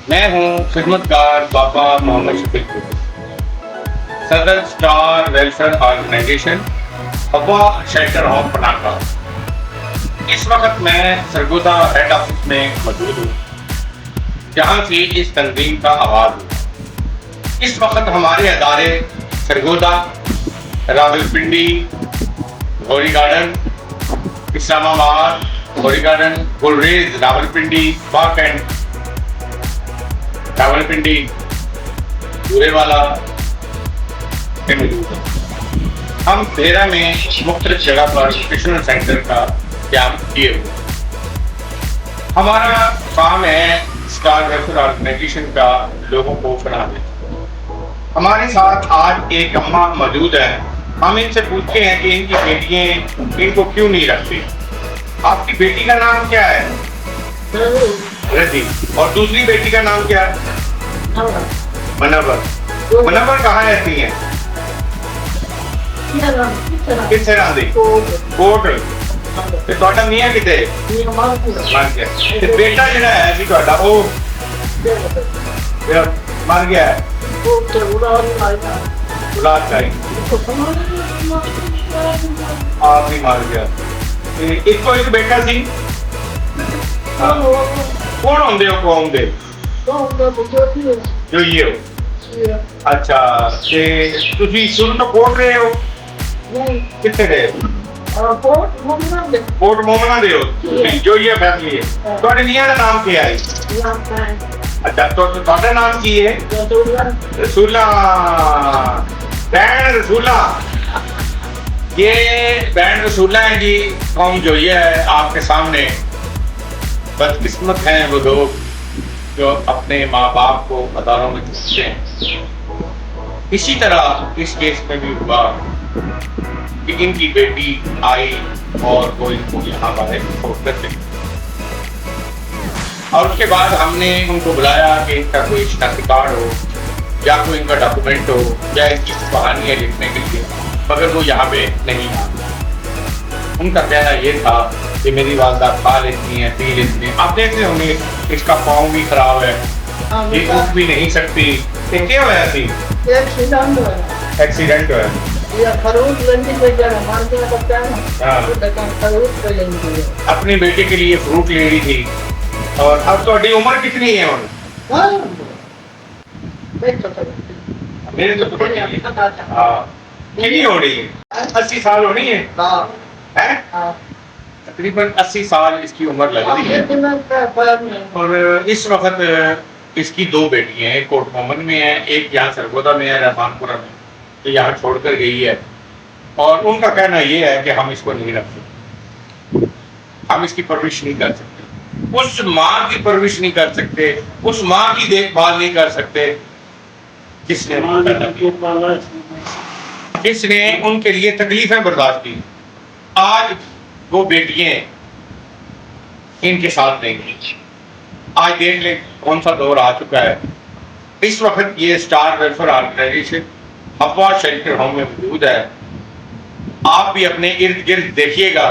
मैं हूँ खिदमतकार बाबा मोहम्मद शफीक, सदर स्टार वेलफेयर ऑर्गेनाइजेशन हवा शेल्टर होम पनाका। इस वक्त मैं सरगोदा हेड ऑफिस में मौजूद हूँ, जहाँ से इस तंजीम का आगाज हुआ। इस वक्त हमारे अदारे Sargodha, Rawalpindi, Ghauri garden, Islamabad, Ghauri garden, Gulrez, Rawalpindi, park and Rawalpindi, दूरेवाला में मौजूद है। हम तेरह में मुख्तलिफ जगह पर ट्यूशनल सेंटर का क्याम किए हुए। हमारा काम है स्टार वेलफेयर ऑर्गेनाइजेशन का लोगों को फना देना। हमारे साथ आज एक अम्मा मौजूद है। हम इनसे पूछते हैं कि इनकी बेटियां इनको क्यों नहीं रखती। आपकी बेटी का नाम क्या है? रजी। और दूसरी बेटी का नाम क्या है? मनवर। मनवर कहाँ रहती हैं? किस तरह दी? कोट। ਤੇ ਤੁਹਾਡਾ ਮੀਆਂ ਕਿਤੇ ਮਰ ਗਿਆ ਤੇ ਬੇਟਾ ਜਿਹੜਾ ਹੈ ਜੀ ਤੁਹਾਡਾ ਉਹ ਮਰ ਗਿਆ ਉਹ ਤੇ ਔਲਾਦ ਚਾਹੀ ਆਪ ਹੀ ਮਰ ਗਿਆ ਤੇ ਇੱਕੋ ਇੱਕ ਬੇਟਾ ਸੀ। ਕੌਣ ਹੁੰਦੇ ਹੋ ਕੌਮ ਦੇ? ਜੋ ਇਹ ਹੋ। ਅੱਛਾ ਤੇ ਤੁਸੀਂ ਸ਼ੁਰੂ ਤੋਂ ਕੋਟ ਰਹੇ ਹੋ? ਕਿੱਥੇ ਰਹੇ? ਕੋਟ ਮੋਮਨਾ ਦੇ ਹੋ। ਜੋ ਇਹ ਫੈਮਿਲੀ ਹੈ। ਤੁਹਾਡੇ ਨੀਆਂ ਦਾ ਨਾਮ ਕੀ ਹੈ? ਅੱਛਾ ਤੁਹਾਡਾ ਨਾਮ ਕੀ है? रसूला। बैंड रसूला। ये बैंड रसूला है जी। कौम जो ये है आपके सामने, बदकिस्मत हैं वो लोग जो अपने माँ बाप को अदारों में भेजते हैं। इसी तरह इस केस में भी हुआ कि इनकी बेटी आई और वो इनको यहाँ पर छोड़ कर चली। और उसके बाद हमने उनको बुलाया कि इनका कोई शनाख्ती कार्ड हो या कोई इनका डॉक्यूमेंट हो या इनकी कहानी है लिखने के लिए, मगर वो यहाँ पे नहीं आ। उनका कहना ये था कि मेरी वालदा खा लेती हैं, पी लेती हैं। आप देखते होंगे इसका पाँव भी खराब है, ये उठ भी नहीं सकती। ये क्या हुआ थी? एक्सीडेंट हुआ। अपनी बेटे के लिए फ्रूट ले रही थी। और अब ਤੁਹਾਡੀ उम्र कितनी है? मेरे तो कितनी हो रही है? 80 साल हो रही है। तकरीबन 80 साल इसकी उम्र लग रही है। और इस वक्त इसकी दो बेटियां हैं, एक कोट मोहम्मद में है, एक यहाँ सरगोदा में है, रहमानपुरा में, तो यहाँ छोड़कर गई है। और उनका कहना ये है कि हम इसको नहीं रख सकते, हम इसकी परवरिश नहीं कर सकते, उस माँ की परवरिश नहीं कर सकते, उस माँ की देखभाल नहीं कर सकते जिसने उनके लिए तकलीफें बर्दाश्त की। आज वो बेटियां इनके साथ नहीं हैं। आज देख ले कौन सा दौर आ चुका है। इस वक्त ये स्टार वेलफेयर ऑर्गेनाइजेशन हवा शेल्टर होम में मौजूद है। आप भी अपने इर्द गिर्द देखिएगा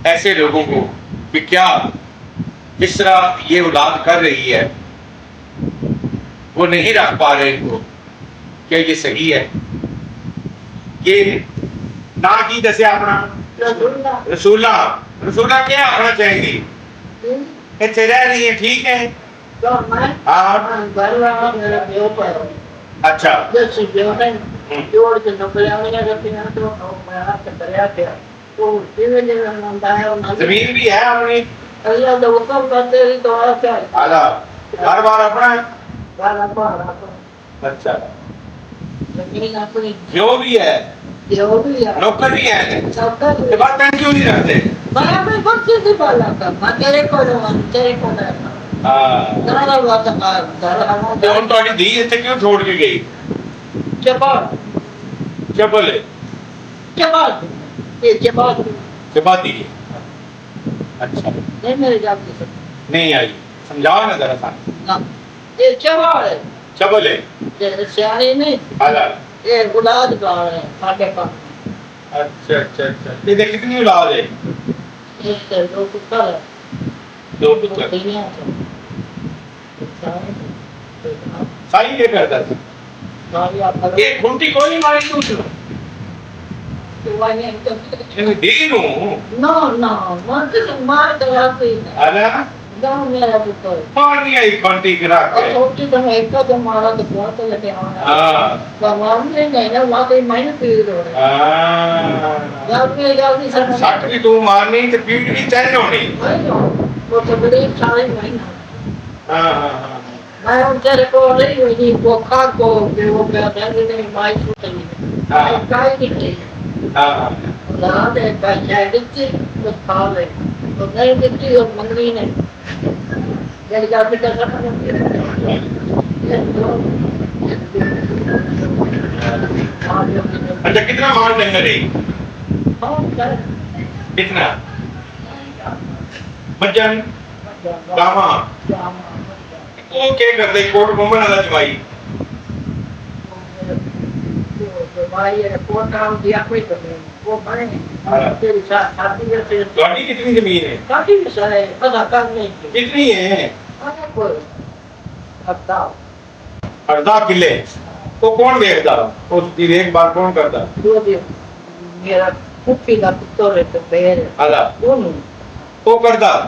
ऐसे लोगों को कि क्या जिस तरह ये औलाद कर रही है वो नहीं रख पा रहे इनको, क्या ये सही है? ये ना की दसे अपना रसूला। रसूला क्या आखना चाहेंगी? इतने रह रही है, ठीक है? हाँ। अच्छा। जमीन भी है अपनी? घर बार अपना है? अच्छा। जो भी है नौकर भी है, बर्तन क्यों नहीं रखते? धी इतने क्यों छोड़ के गई? चपल चपाती। अच्छा नहीं आई, समझाओ ना जरा सा। चबल है सियारी नहीं, ये औलाद का है साढ़े का। अच्छा अच्छा अच्छा। ये देख कितनी औलाद है? दो पुत्र है। दो पुत्र। سائی یہ کرتا تھا ایک گھنٹی کوئی نہیں مارے تو دین ہوں مارنی آئی گھنٹی گرا کے سٹ بھی تو مارنی تو پیٹ بھی چین ہونی میں ان تیرے کو نہیں ہوئی وہ کھا کو وہ نہیں مائی کائی نہیں دیتی وہ کھا لے تو نہیں دیتی اور منگنی نہیں جب جا کے اچھا کتنا مال ڈنگر رہی کتنا بجن گاما وہ کیا کرتے کوٹ مومن والا جمائی کتنی زمین ہے کتنی ہے 18 کلے وہ کون دیکھتا اس کی دیکھ بھال کون کرتا میرا پھوپھی کا پتر ہے وہ کرتا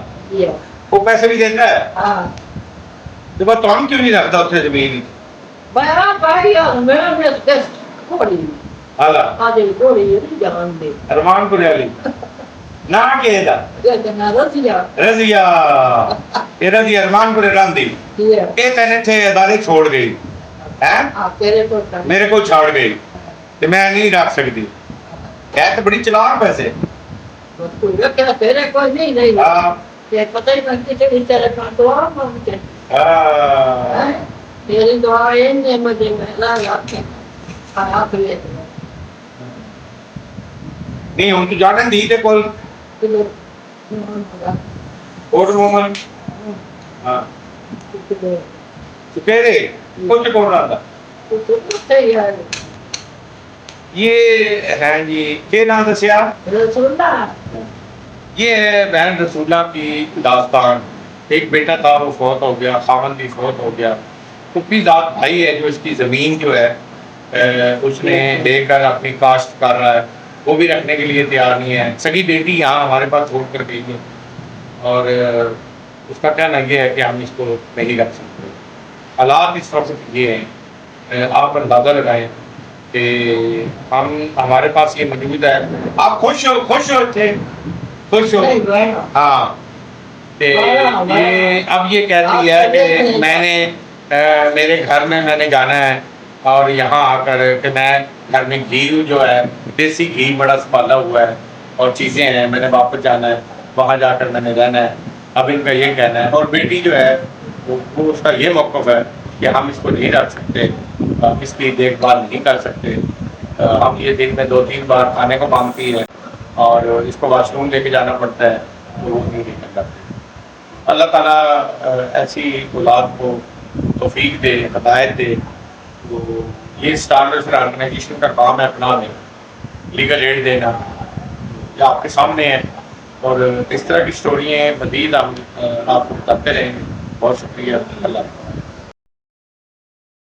وہ پیسے بھی دیتا ہے تو بات تو ہم کیوں نہیں رکھتا اسے زمین ارمان پور والی نہ کہ رضیا یہ رضی ارمان پور راندھی یہ تینے تھے ادارے چھوڑ گئی میرے کو چھاڑ گئی تو میں نہیں رکھ سکتی ہے تو بڑی چلاک پیسے پتہ ہی نہیں تیرے دعا مانگتے میری دعا ہے مجھے محلہ لاکھیں خراب ہوئے نہیں ہوں تو جانن دی تے کول کوٹ مومن چپیرے کچھ کون رہا تھا یہ ہے جی کیا نام دسیا یہ ہے بہن رسولہ کی داستان ایک بیٹا تھا وہ فوت ہو گیا خاوند بھی فوت ہو گیا پھوپھی ذات بھائی ہے جو اس کی زمین جو ہے اس نے لے کر اپنی کاشت کر رہا ہے وہ بھی رکھنے کے لیے تیار نہیں ہے سگی بیٹی یہاں ہمارے پاس چھوڑ کر گئی ہے اور اس کا کہنا یہ ہے کہ ہم اس کو نہیں رکھ سکتے حالات اس وقت یہ ہیں آپ اندازہ لگائیں کہ ہمارے پاس یہ موجود ہے آپ خوش ہو تھے خوش ہو ہاں یہ اب یہ کہتی ہے کہ میں نے میرے گھر میں نے جانا ہے اور یہاں آ کر کہ میں گھر میں گھی جو ہے دیسی گھی بڑا سنبھالا ہوا ہے اور چیزیں ہیں میں نے واپس جانا ہے وہاں جا کر میں نے رہنا ہے اب ان کا یہ کہنا ہے اور بیٹی جو ہے وہ اس کا یہ موقف ہے کہ ہم اس کو نہیں رکھ سکتے اس کی دیکھ بھال نہیں کر سکتے ہم یہ دن میں 2-3 بار کھانے کو مانگتی ہے اور اس کو واش روم لے کے جانا پڑتا ہے تو وہ نہیں نکل جاتے اللہ تعالیٰ ایسی اولاد کو توفیق دے ہدایت دے تو یہ اسٹار آرگنائزیشن کا کام ہے اپنا دیں لیگل ایڈ دینا یہ آپ کے سامنے ہے اور اس طرح کی اسٹوریاں مزید ہم آپ کو بتاتے رہیں گے بہت شکریہ اللہ